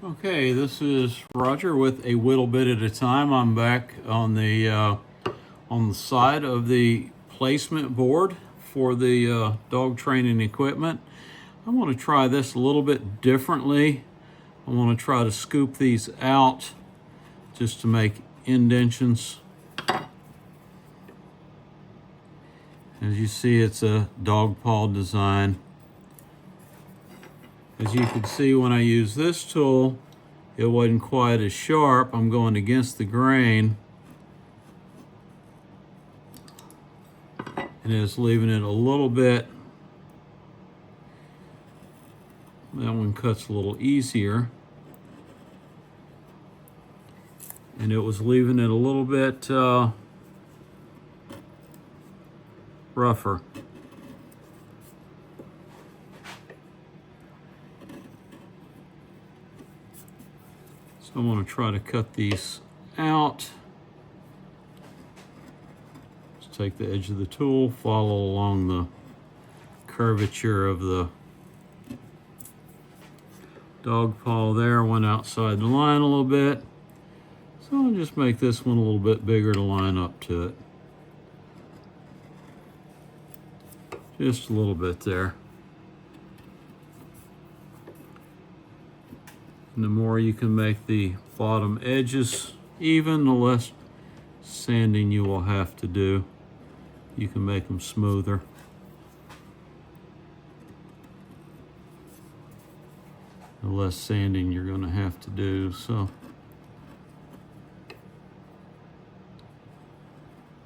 Okay, this is Roger with A Whittle Bit at a Time. I'm back on the side of the placement board for the dog training equipment. I want to try this a little bit differently. I want to try to scoop these out just to make indentions. As you see, it's a dog paw design. As you can see, when I use this tool, it wasn't quite as sharp. I'm going against the grain, and it's leaving it a little bit. That one cuts a little easier, and it was leaving it a little bit rougher. So I want to try to cut these out. Just take the edge of the tool, follow along the curvature of the dog paw there, went outside the line a little bit. So I'll just make this one a little bit bigger to line up to it. Just a little bit there. And the more you can make the bottom edges even, the less sanding you will have to do. You can make them smoother. The less sanding you're going to have to do. So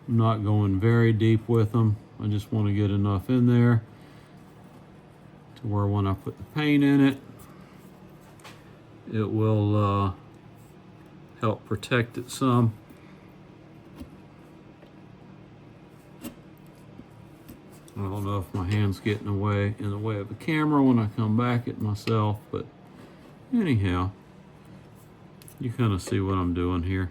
I'm not going very deep with them. I just want to get enough in there to where when I put the paint in it, it will help protect it some. I don't know if my hand's getting in the way of the camera when I come back at myself, but anyhow, you kind of see what I'm doing here.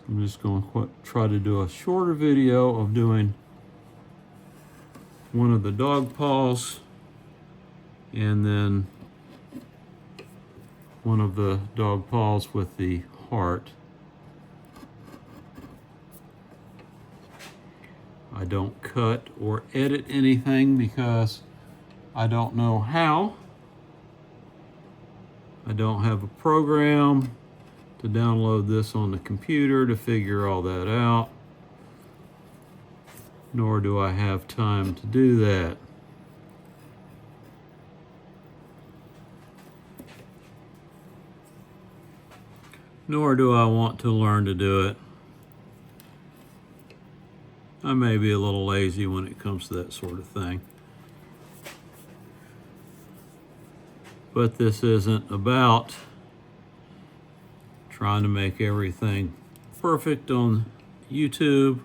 I'm just going to try to do a shorter video of doing one of the dog paws and then one of the dog paws with the heart. I don't cut or edit anything because I don't know how. I don't have a program to download this on the computer to figure all that out, nor do I have time to do that. Nor do I want to learn to do it. I may be a little lazy when it comes to that sort of thing. But this isn't about trying to make everything perfect on YouTube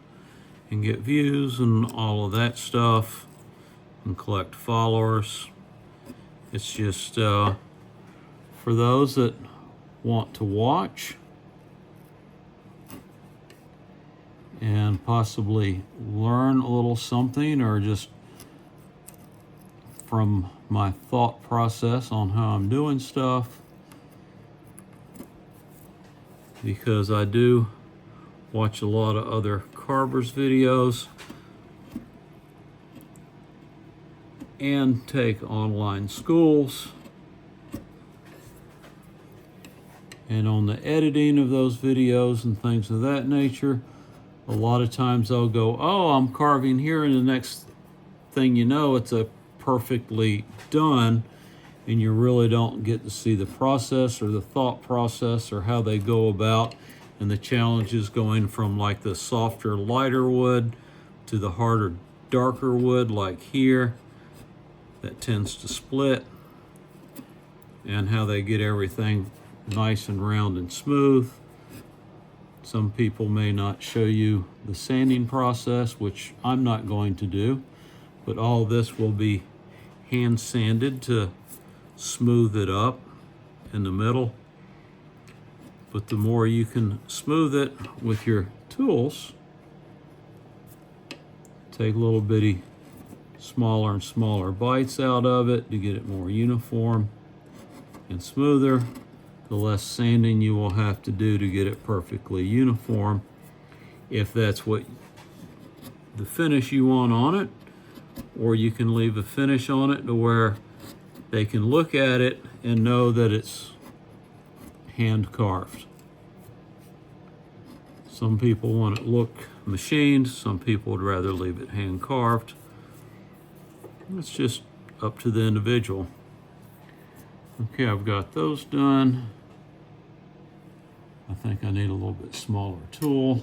and get views and all of that stuff and collect followers. It's just for those that want to watch and possibly learn a little something, or just from my thought process on how I'm doing stuff. Because I do watch a lot of other carvers videos and take online schools. And on the editing of those videos and things of that nature, a lot of times I'll go, oh, I'm carving here, and the next thing you know, it's a perfectly done, and you really don't get to see the process or the thought process or how they go about, and the challenges going from like the softer, lighter wood to the harder, darker wood like here that tends to split, and how they get everything nice and round and smooth. Some people may not show you the sanding process, which I'm not going to do, but all this will be hand sanded to smooth it up in the middle. But the more you can smooth it with your tools, take a little bitty smaller and smaller bites out of it to get it more uniform and smoother, the less sanding you will have to do to get it perfectly uniform, if that's what the finish you want on it. Or you can leave a finish on it to where they can look at it and know that it's hand carved. Some people want it look machined, some people would rather leave it hand carved. It's just up to the individual. Okay, I've got those done. I think I need a little bit smaller tool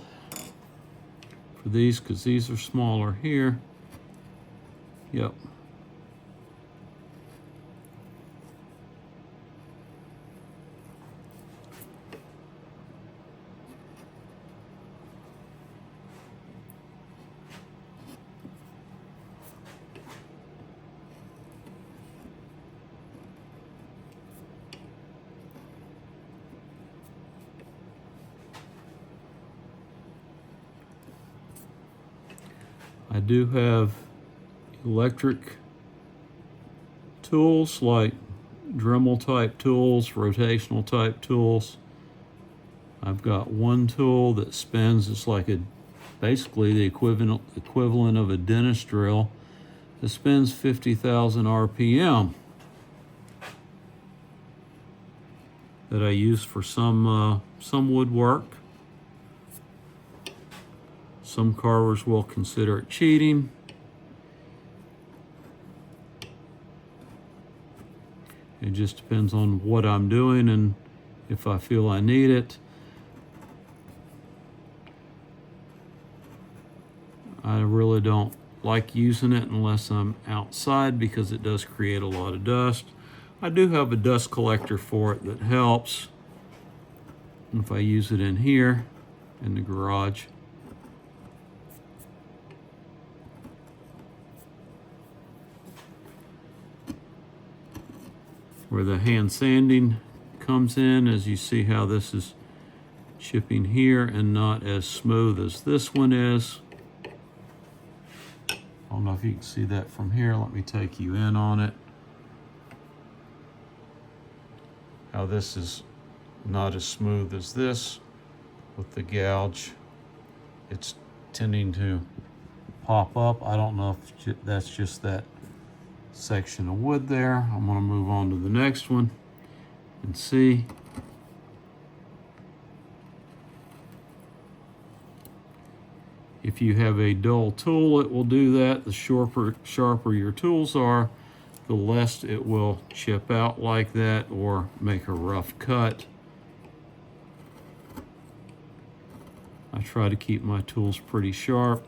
for these because these are smaller here. Yep. I do have electric tools like Dremel type tools, rotational type tools. I've got one tool that spins. It's like basically the equivalent of a dentist drill. It spins 50,000 RPM that I use for some woodwork. Some carvers will consider it cheating. It just depends on what I'm doing and if I feel I need it. I really don't like using it unless I'm outside because it does create a lot of dust. I do have a dust collector for it that helps if I use it in here in the garage. Where the hand sanding comes in, as you see how this is chipping here and not as smooth as this one is. I don't know if you can see that from here. Let me take you in on it. How this is not as smooth as this with the gouge. It's tending to pop up. I don't know if that's just that section of wood there. I'm going to move on to the next one and see. If you have a dull tool, it will do that. The sharper your tools are, the less it will chip out like that or make a rough cut. I try to keep my tools pretty sharp.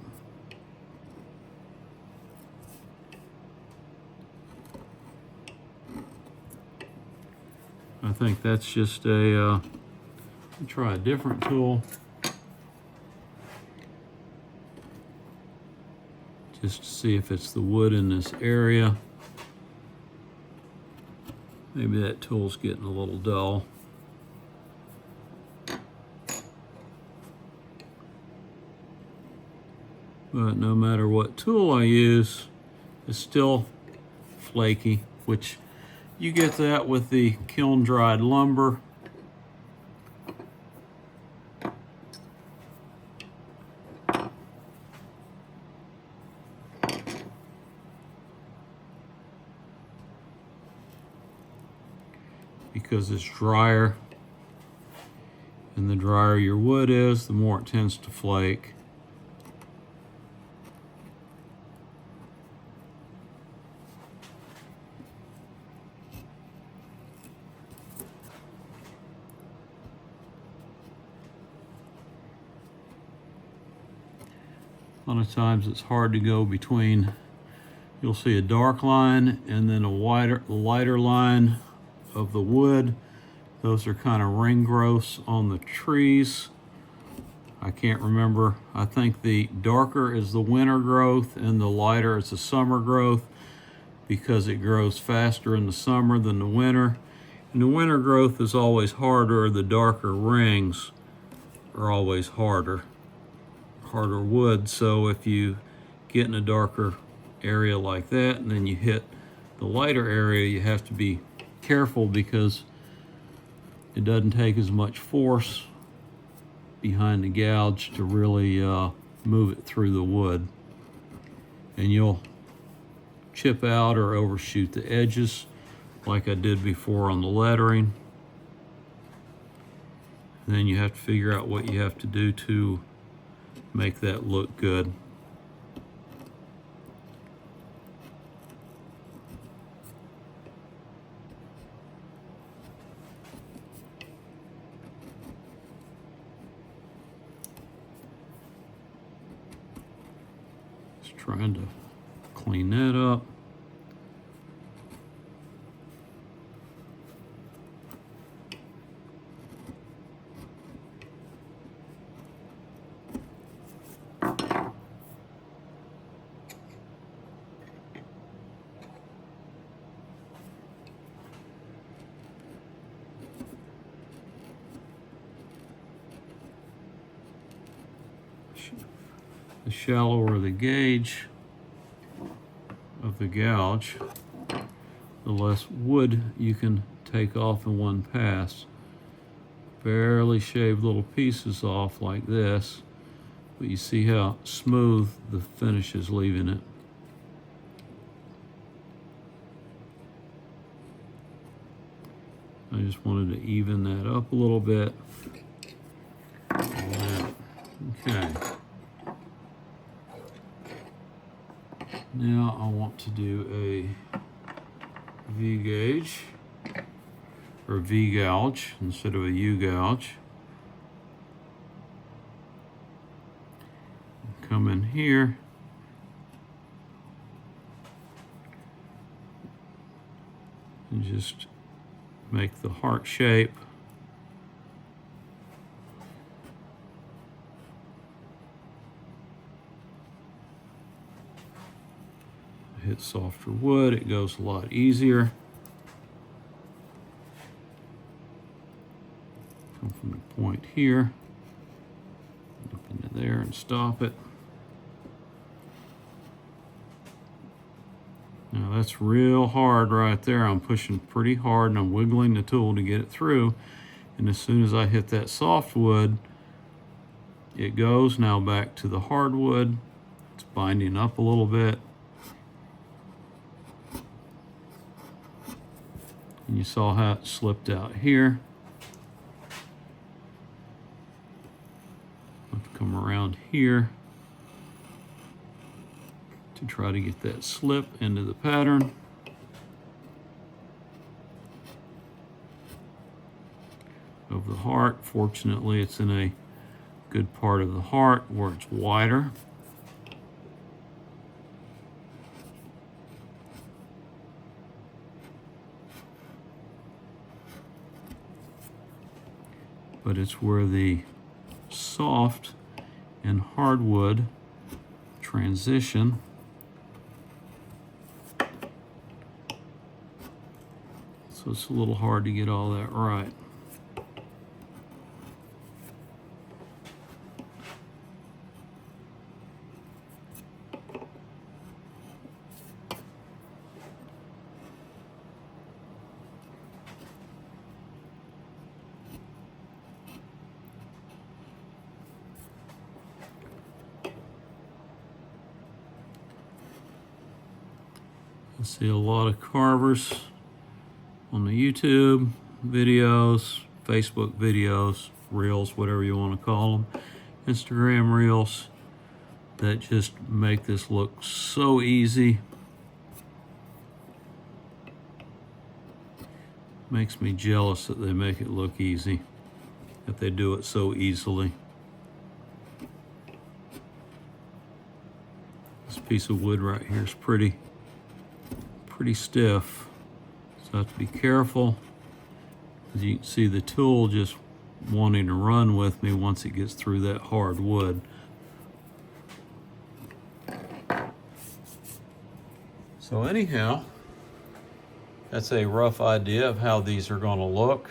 I think that's just a, try a different tool. Just to see if it's the wood in this area. Maybe that tool's getting a little dull. But no matter what tool I use, it's still flaky, which you get that with the kiln dried lumber. Because it's drier, and the drier your wood is, the more it tends to flake. A lot of times it's hard to go between, you'll see a dark line and then a lighter line of the wood. Those are kind of ring growths on the trees. I can't remember. I think the darker is the winter growth and the lighter is the summer growth because it grows faster in the summer than the winter. And the winter growth is always harder. The darker rings are always harder wood. So if you get in a darker area like that and then you hit the lighter area, you have to be careful because it doesn't take as much force behind the gouge to really move it through the wood. And you'll chip out or overshoot the edges like I did before on the lettering. And then you have to figure out what you have to do to make that look good. Just trying to clean that up. The shallower the gauge of the gouge, the less wood you can take off in one pass. Barely shave little pieces off like this, but you see how smooth the finish is leaving it. I just wanted to even that up a little bit. Okay. Now I want to do a V gauge, or V gouge instead of a U gouge. Come in here. And just make the heart shape. Hit softer wood, it goes a lot easier. Come from the point here, up into there and stop it. Now that's real hard right there. I'm pushing pretty hard and I'm wiggling the tool to get it through. And as soon as I hit that soft wood, it goes now back to the hardwood. It's binding up a little bit. And you saw how it slipped out here. I have to come around here to try to get that slip into the pattern. Of the heart, fortunately it's in a good part of the heart where it's wider. But it's where the soft and hardwood transition. So it's a little hard to get all that right. I see a lot of carvers on the YouTube videos, Facebook videos, reels, whatever you want to call them, Instagram reels, that just make this look so easy. Makes me jealous that they make it look easy, that they do it so easily. This piece of wood right here is pretty stiff, so I have to be careful. As you can see, the tool just wanting to run with me once it gets through that hard wood. So anyhow, That's a rough idea of how these are going to look.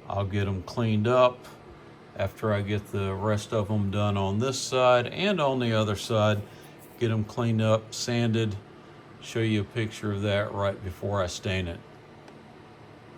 I'll get them cleaned up after I get the rest of them done on this side and on the other side. Get them cleaned up, sanded. Show you a picture of that right before I stain it.